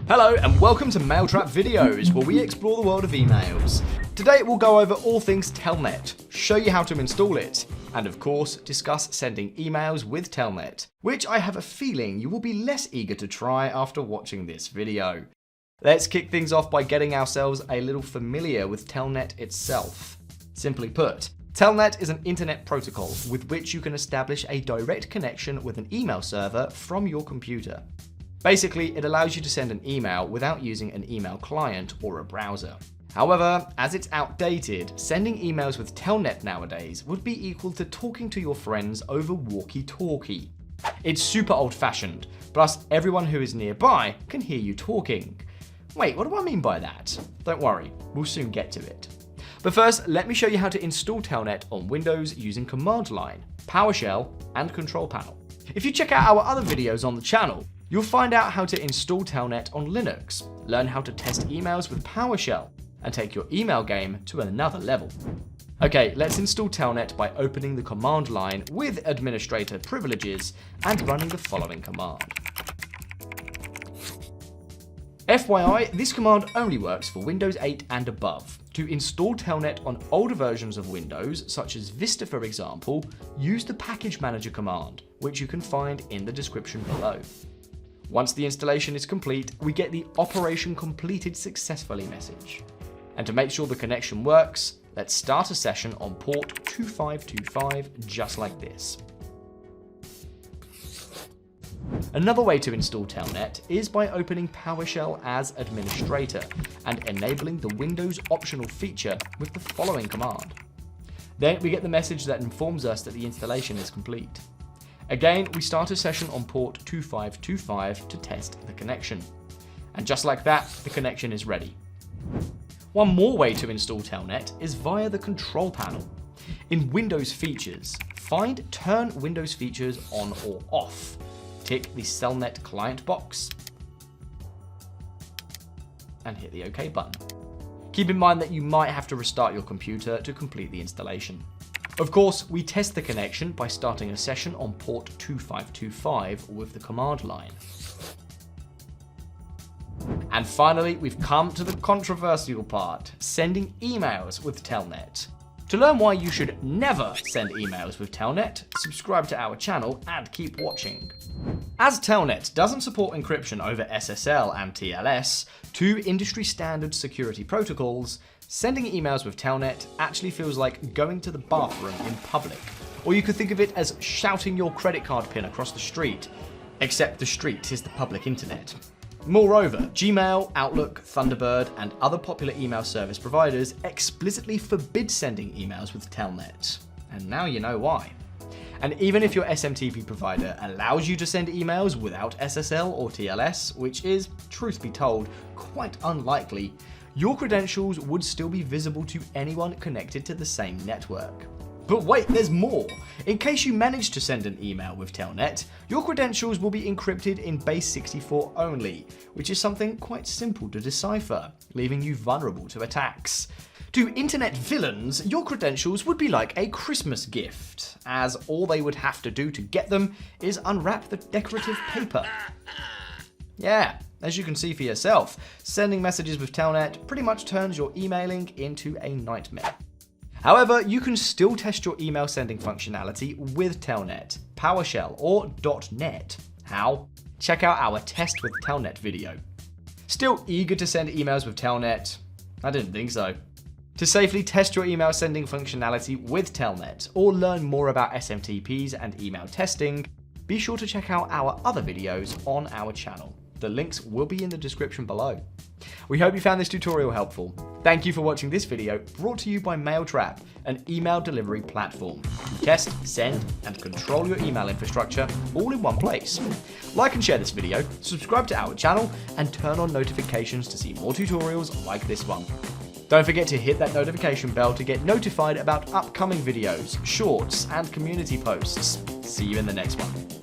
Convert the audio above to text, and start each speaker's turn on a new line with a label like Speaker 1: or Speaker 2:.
Speaker 1: Hello and welcome to Mailtrap videos, where we explore the world of emails. Today we'll go over all things Telnet, show you how to install it, and of course discuss sending emails with Telnet, which I have a feeling you will be less eager to try after watching this video. Let's kick things off by getting ourselves a little familiar with Telnet itself. Simply put, Telnet is an internet protocol with which you can establish a direct connection with an email server from your computer. Basically, it allows you to send an email without using an email client or a browser. However, as it's outdated, sending emails with Telnet nowadays would be equal to talking to your friends over walkie-talkie. It's super old-fashioned, plus everyone who is nearby can hear you talking. Wait, what do I mean by that? Don't worry, we'll soon get to it. But first, let me show you how to install Telnet on Windows using command line, PowerShell, and Control Panel. If you check out our other videos on the channel, you'll find out how to install Telnet on Linux, learn how to test emails with PowerShell, and take your email game to another level. Okay, let's install Telnet by opening the command line with administrator privileges and running the following command. FYI, this command only works for Windows 8 and above. To install Telnet on older versions of Windows, such as Vista for example, use the Package Manager command, which you can find in the description below. Once the installation is complete, we get the Operation Completed Successfully message. And to make sure the connection works, let's start a session on port 2525 just like this. Another way to install Telnet is by opening PowerShell as administrator and enabling the Windows optional feature with the following command. Then we get the message that informs us that the installation is complete. Again, we start a session on port 2525 to test the connection. And just like that, the connection is ready. One more way to install Telnet is via the Control Panel. In Windows Features, find Turn Windows Features on or off. Tick the Telnet client box and hit the OK button. Keep in mind that you might have to restart your computer to complete the installation. Of course, we test the connection by starting a session on port 2525 with the command line. And finally, we've come to the controversial part, sending emails with Telnet. To learn why you should never send emails with Telnet, subscribe to our channel and keep watching. As Telnet doesn't support encryption over SSL and TLS, two industry standard security protocols, sending emails with Telnet actually feels like going to the bathroom in public. Or you could think of it as shouting your credit card pin across the street, except the street is the public internet. Moreover, Gmail, Outlook, Thunderbird, and other popular email service providers explicitly forbid sending emails with Telnet. And now you know why. And even if your SMTP provider allows you to send emails without SSL or TLS, which is, truth be told, quite unlikely, your credentials would still be visible to anyone connected to the same network. But wait, there's more! In case you manage to send an email with Telnet, your credentials will be encrypted in base 64 only, which is something quite simple to decipher, leaving you vulnerable to attacks. To internet villains, your credentials would be like a Christmas gift, as all they would have to do to get them is unwrap the decorative paper. Yeah, as you can see for yourself, sending messages with Telnet pretty much turns your emailing into a nightmare. However, you can still test your email sending functionality with Telnet, PowerShell, or .NET. How? Check out our Test with Telnet video. Still eager to send emails with Telnet? I didn't think so. To safely test your email sending functionality with Telnet, or learn more about SMTPs and email testing, be sure to check out our other videos on our channel. The links will be in the description below. We hope you found this tutorial helpful. Thank you for watching this video, brought to you by Mailtrap, an email delivery platform. Test, send, and control your email infrastructure all in one place. Like and share this video, subscribe to our channel, and turn on notifications to see more tutorials like this one. Don't forget to hit that notification bell to get notified about upcoming videos, shorts, and community posts. See you in the next one.